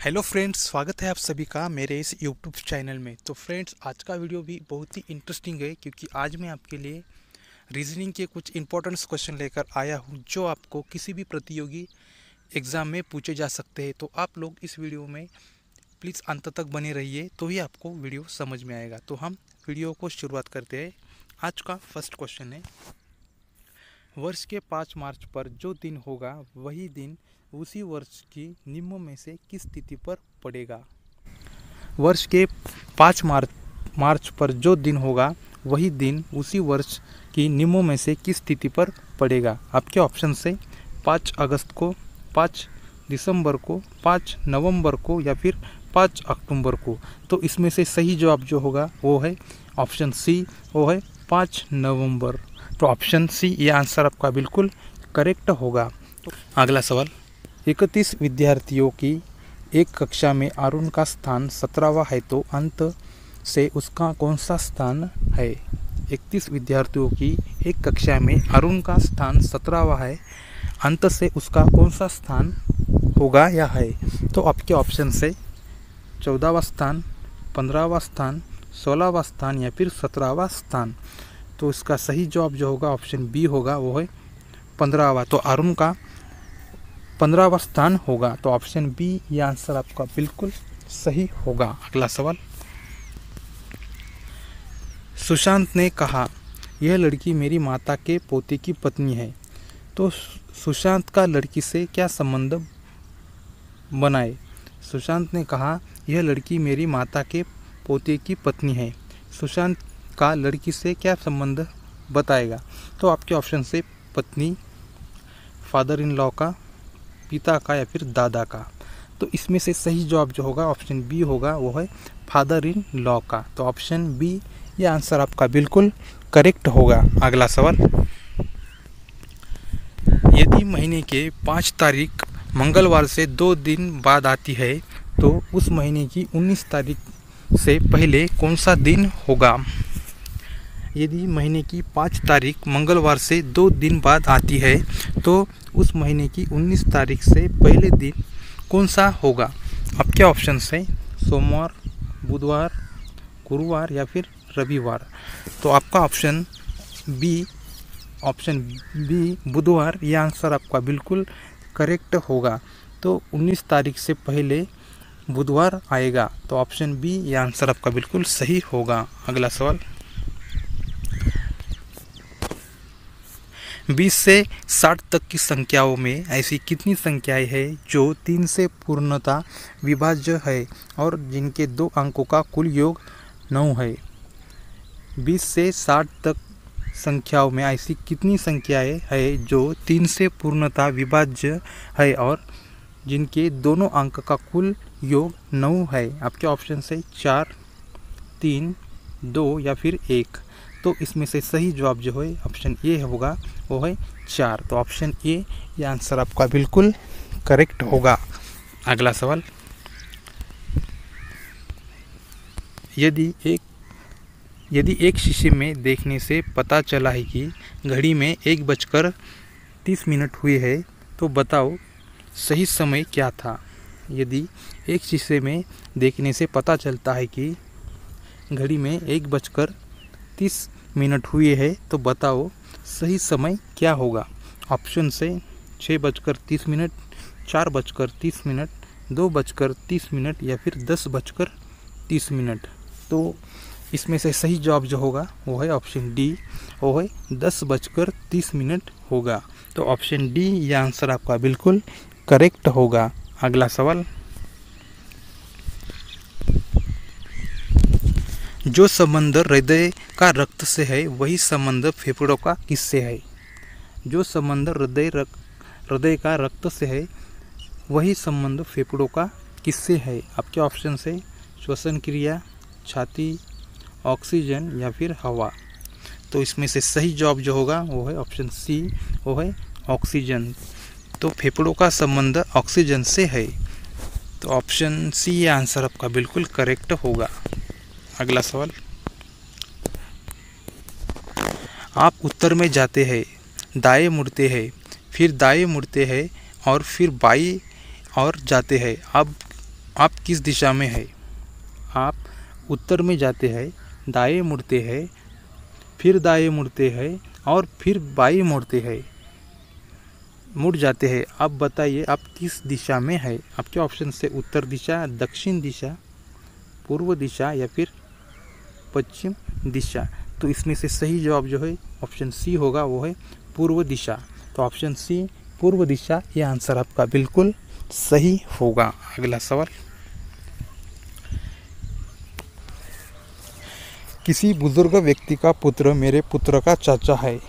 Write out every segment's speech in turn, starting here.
Hello friends, स्वागत है आप सभी का मेरे इस यूट्यूब चैनल में। तो फ्रेंड्स, आज का वीडियो भी बहुत ही इंटरेस्टिंग है क्योंकि आज मैं आपके लिए रीजनिंग के कुछ इंपॉर्टेंट क्वेश्चन लेकर आया हूं जो आपको किसी भी प्रतियोगी एग्ज़ाम में पूछे जा सकते हैं। तो आप लोग इस वीडियो में प्लीज़ अंत तक बने रहिए, तो ही आपको वीडियो समझ में आएगा। तो हम वीडियो को शुरुआत करते हैं। आज का फर्स्ट क्वेश्चन है, वर्ष के 5 मार्च पर जो दिन होगा वही दिन उसी वर्ष की निम्न में से किस तिथि पर पड़ेगा। वर्ष के 5 मार्च पर जो दिन होगा वही दिन उसी वर्ष की निम्न में से किस तिथि पर पड़ेगा। आपके ऑप्शन से 5 अगस्त को, 5 दिसंबर को, 5 नवंबर को या फिर 5 अक्टूबर को। तो इसमें से सही जवाब जो होगा वो है ऑप्शन सी, वो है 5 नवंबर। तो ऑप्शन सी ये आंसर आपका बिल्कुल करेक्ट होगा। तो अगला सवाल, 31 विद्यार्थियों की एक कक्षा में अरुण का स्थान 17वां है, तो अंत से उसका कौन सा स्थान है। 31 विद्यार्थियों की एक कक्षा में अरुण का स्थान 17वां है, अंत से उसका कौन सा स्थान होगा या है। तो आपके ऑप्शन से 14वां स्थान, 15वां स्थान, 16वां स्थान या फिर 17वां स्थान। तो इसका सही जवाब जो होगा ऑप्शन बी होगा, वो है 15वां। तो अरुण का 15वां स्थान होगा। तो ऑप्शन बी ये आंसर आपका बिल्कुल सही होगा। अगला सवाल, सुशांत ने कहा यह लड़की मेरी माता के पोते की पत्नी है, तो सुशांत का लड़की से क्या संबंध बनाए। सुशांत ने कहा यह लड़की मेरी माता के पोते की पत्नी है, सुशांत का लड़की से क्या संबंध बताएगा। तो आपके ऑप्शन से पत्नी, फादर इन लॉ का, पिता का या फिर दादा का। तो इसमें से सही जवाब जो होगा ऑप्शन बी होगा, वो है फादर इन लॉ का। तो ऑप्शन बी ये आंसर आपका बिल्कुल करेक्ट होगा। अगला सवाल, यदि महीने के 5 तारीख मंगलवार से 2 दिन बाद आती है, तो उस महीने की 19 तारीख से पहले कौन सा दिन होगा। यदि महीने की 5 तारीख मंगलवार से 2 दिन बाद आती है, तो उस महीने की 19 तारीख से पहले दिन कौन सा होगा। आपके ऑप्शन है सोमवार, बुधवार, गुरुवार या फिर रविवार। तो आपका ऑप्शन बी बुधवार ये आंसर आपका बिल्कुल करेक्ट होगा। तो 19 तारीख से पहले बुधवार आएगा। तो ऑप्शन बी ये आंसर आपका बिल्कुल सही होगा। अगला सवाल, 20 से 60 तक की संख्याओं में ऐसी कितनी संख्याएं हैं जो 3 से पूर्णतः विभाज्य है और जिनके 2 अंकों का कुल योग 9 है। 20 से 60 तक संख्याओं में ऐसी कितनी संख्याएं हैं जो 3 से पूर्णतः विभाज्य है और जिनके दोनों अंक का कुल योग 9 है। आपके ऑप्शन से 4, 3, 2 या फिर 1। तो इसमें से सही जवाब जो है ऑप्शन ए होगा, वो है 4। तो ऑप्शन ए ये आंसर आपका बिल्कुल करेक्ट होगा। अगला सवाल, यदि एक शीशे में देखने से पता चला है कि घड़ी में 1:30 हुए है, तो बताओ सही समय क्या था। यदि एक शीशे में देखने से पता चलता है कि घड़ी में 1:30 हुए है, तो बताओ सही समय क्या होगा। ऑप्शन से 6:30, 4:30, 2:30 या फिर 10:30। तो इसमें से सही जवाब जो होगा वो है ऑप्शन डी, वो है 10:30 होगा। तो ऑप्शन डी ये आंसर आपका बिल्कुल करेक्ट होगा। अगला सवाल, जो संबंध हृदय का रक्त से है वही संबंध फेफड़ों का किससे है। जो संबंध हृदय का रक्त से है वही संबंध फेफड़ों का किससे है। आपके ऑप्शन से श्वसन क्रिया, छाती, ऑक्सीजन या फिर हवा। तो इसमें से सही जवाब जो होगा वो है ऑप्शन सी, वो है ऑक्सीजन। तो फेफड़ों का संबंध ऑक्सीजन से है। तो ऑप्शन सी ये आंसर आपका बिल्कुल करेक्ट होगा। अगला सवाल, आप उत्तर में जाते हैं, दाएं मुड़ते हैं, फिर दाएं मुड़ते हैं और फिर बाईं और जाते हैं। अब आप किस दिशा में है? आप उत्तर में जाते हैं, दाएं मुड़ते हैं, फिर दाएं मुड़ते हैं और फिर बाएं मुड़ जाते हैं। अब बताइए आप किस दिशा में है? आपके ऑप्शन से उत्तर दिशा, दक्षिण दिशा, पूर्व दिशा या फिर पश्चिम दिशा। तो इसमें से सही जवाब जो है ऑप्शन सी होगा, वो है पूर्व दिशा। तो ऑप्शन सी पूर्व दिशा, ये आंसर आपका बिल्कुल सही होगा। अगला सवाल, किसी बुजुर्ग व्यक्ति का पुत्र मेरे पुत्र का चाचा है।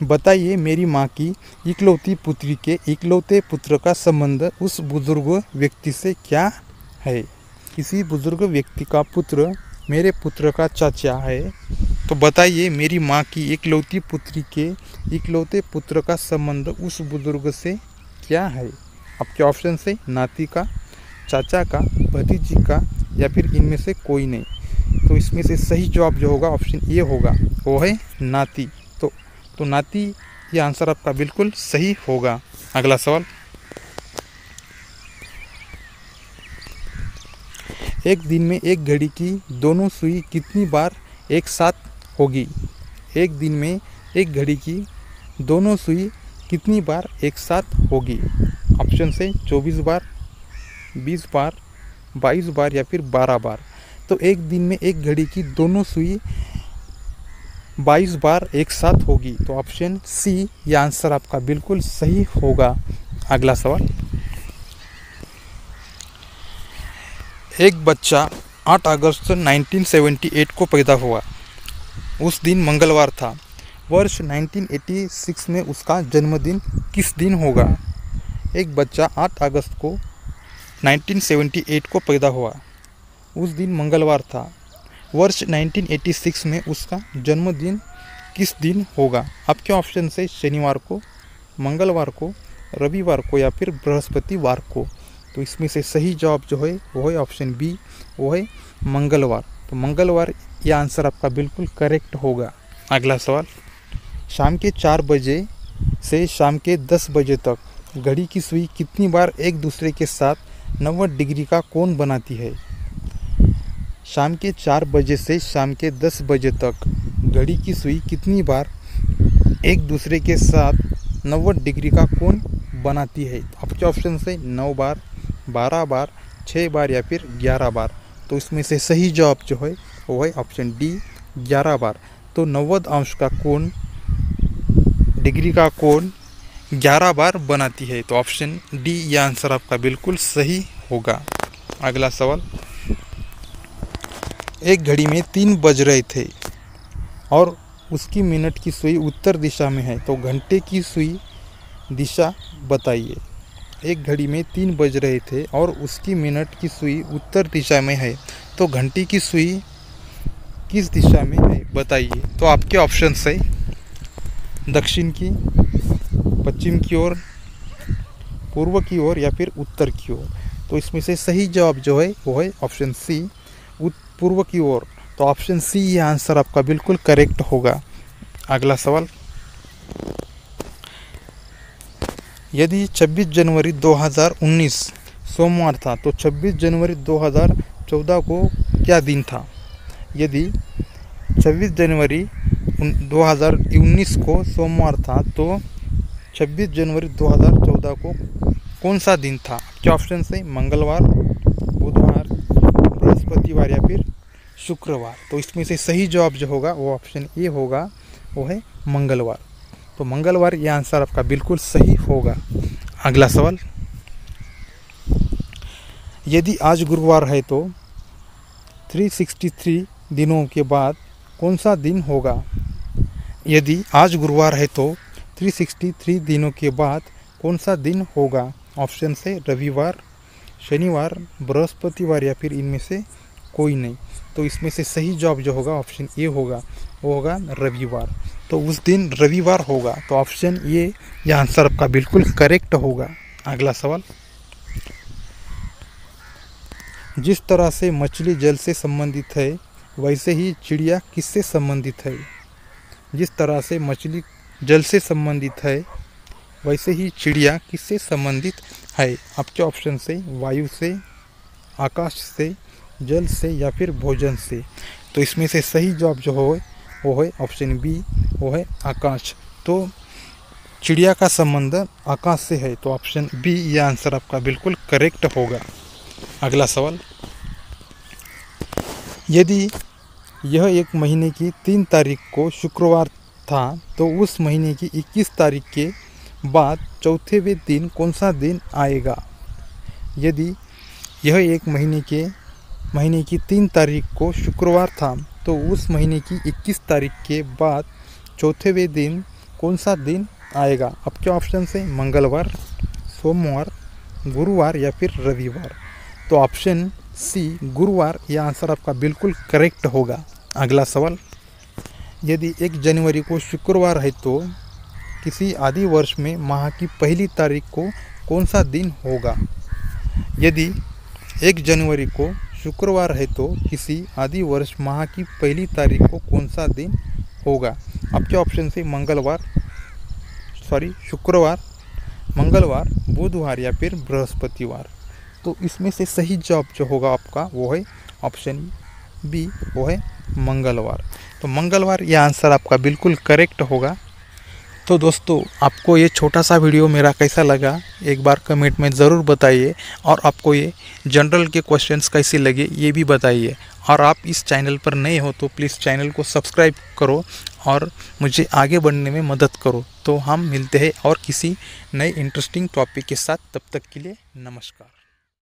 बताइए मेरी माँ की इकलौती पुत्री के इकलौते पुत्र का संबंध उस बुजुर्ग व्यक्ति से क्या है? किसी बुजुर्ग व्यक्ति का पुत्र मेरे पुत्र का चाचा है, तो बताइए मेरी माँ की इकलौती पुत्री के इकलौते पुत्र का संबंध उस बुजुर्ग से क्या है? आपके ऑप्शन से नाती का, चाचा का, भतीजी का या फिर इनमें से कोई नहीं। तो इसमें से सही जवाब जो होगा ऑप्शन ए होगा, वो है नाती। तो नाती, ये आंसर आपका बिल्कुल सही होगा। अगला सवाल, एक दिन में एक घड़ी की दोनों सुई कितनी बार एक साथ होगी? एक दिन में एक घड़ी की दोनों सुई कितनी बार एक साथ होगी? ऑप्शन से 24 बार, 20 बार, 22 बार या फिर 12 बार। तो एक दिन में एक घड़ी की दोनों सुई 22 बार एक साथ होगी। तो ऑप्शन सी, ये आंसर आपका बिल्कुल सही होगा। अगला सवाल, एक बच्चा 8 अगस्त 1978 को पैदा हुआ। उस दिन मंगलवार था। वर्ष 1986 में उसका जन्मदिन किस दिन होगा? एक बच्चा 8 अगस्त को 1978 को पैदा हुआ। उस दिन मंगलवार था। वर्ष 1986 में उसका जन्मदिन किस दिन होगा? आपके ऑप्शन से शनिवार को, मंगलवार को, रविवार को या फिर बृहस्पतिवार को। तो इसमें से सही जवाब जो है वो है ऑप्शन बी, वो है मंगलवार। तो मंगलवार, ये आंसर आपका बिल्कुल करेक्ट होगा। अगला सवाल, शाम के 4 बजे से शाम के 10 बजे तक घड़ी की सुई कितनी बार एक दूसरे के साथ 90 डिग्री का कोण बनाती है? शाम के 4 बजे से शाम के 10 बजे तक घड़ी की सुई कितनी बार एक दूसरे के साथ 90 डिग्री का कोण बनाती है? आपके ऑप्शन से 9 बार, 12 बार, 6 बार या फिर 11 बार। तो इसमें से सही जवाब जो है वो है ऑप्शन डी, 11 बार। तो 90 अंश का कोण, डिग्री का कोण 11 बार बनाती है। तो ऑप्शन डी, ये आंसर आपका बिल्कुल सही होगा। अगला सवाल, एक घड़ी में 3 बज रहे थे और उसकी मिनट की सुई उत्तर दिशा में है, तो घंटे की सुई दिशा बताइए। एक घड़ी में 3 बज रहे थे और उसकी मिनट की सुई उत्तर दिशा में है, तो घंटे की सुई किस दिशा में है बताइए। तो आपके ऑप्शन है दक्षिण की, पश्चिम की ओर, पूर्व की ओर या फिर उत्तर की ओर। तो इसमें से सही जवाब जो है वो है ऑप्शन सी, पूर्व की ओर। तो ऑप्शन सी, ये आंसर आपका बिल्कुल करेक्ट होगा। अगला सवाल, यदि 26 जनवरी 2019 सोमवार था तो 26 जनवरी 2014 को क्या दिन था? यदि 26 जनवरी 2019 को सोमवार था तो 26 जनवरी 2014 को कौन सा दिन था? क्या ऑप्शन है मंगलवार, बुधवार, बृहस्पतिवार या फिर शुक्रवार। तो इसमें से सही जवाब जो होगा वो ऑप्शन ए होगा, वो है मंगलवार। तो मंगलवार, ये आंसर आपका बिल्कुल सही होगा। अगला सवाल, यदि आज गुरुवार है तो 363 दिनों के बाद कौन सा दिन होगा? यदि आज गुरुवार है तो 363 दिनों के बाद कौन सा दिन होगा? ऑप्शन से रविवार, शनिवार, बृहस्पतिवार या फिर इनमें से कोई नहीं। तो इसमें से सही जवाब जो होगा ऑप्शन ए होगा, वो होगा रविवार। तो उस दिन रविवार होगा। तो ऑप्शन ए, ये आंसर आपका बिल्कुल करेक्ट होगा। अगला सवाल, जिस तरह से मछली जल से संबंधित है वैसे ही चिड़िया किससे संबंधित है? जिस तरह से मछली जल से संबंधित है वैसे ही चिड़िया किससे संबंधित है? आपके ऑप्शन से वायु से, आकाश से, जल से या फिर भोजन से। तो इसमें से सही जवाब जो हो वो है ऑप्शन बी, वो है आकाश। तो चिड़िया का संबंध आकाश से है, तो ऑप्शन बी यह आंसर आपका बिल्कुल करेक्ट होगा। अगला सवाल, यदि यह एक महीने की 3 तारीख को शुक्रवार था तो उस महीने की 21 तारीख के बाद चौथेवें दिन कौन सा दिन आएगा? यदि यह एक महीने की 3 तारीख को शुक्रवार था तो उस महीने की 21 तारीख के बाद चौथेवें दिन कौन सा दिन आएगा? आपके ऑप्शन है मंगलवार, सोमवार, गुरुवार या फिर रविवार। तो ऑप्शन सी गुरुवार यह आंसर आपका बिल्कुल करेक्ट होगा। अगला सवाल, यदि 1 जनवरी को शुक्रवार है तो किसी आदि वर्ष में माह की पहली तारीख को कौन सा दिन होगा? यदि 1 जनवरी को शुक्रवार है तो किसी आदि वर्ष माह की पहली तारीख को कौन सा दिन होगा? आपके ऑप्शन से शुक्रवार, मंगलवार, बुधवार या फिर बृहस्पतिवार। तो इसमें से सही जवाब जो होगा आपका वो है ऑप्शन बी, वो है मंगलवार। तो मंगलवार यह आंसर आपका बिल्कुल करेक्ट होगा। तो दोस्तों, आपको ये छोटा सा वीडियो मेरा कैसा लगा एक बार कमेंट में ज़रूर बताइए, और आपको ये जनरल के क्वेश्चंस कैसे लगे ये भी बताइए। और आप इस चैनल पर नए हो तो प्लीज़ चैनल को सब्सक्राइब करो और मुझे आगे बढ़ने में मदद करो। तो हम मिलते हैं और किसी नए इंटरेस्टिंग टॉपिक के साथ, तब तक के लिए नमस्कार।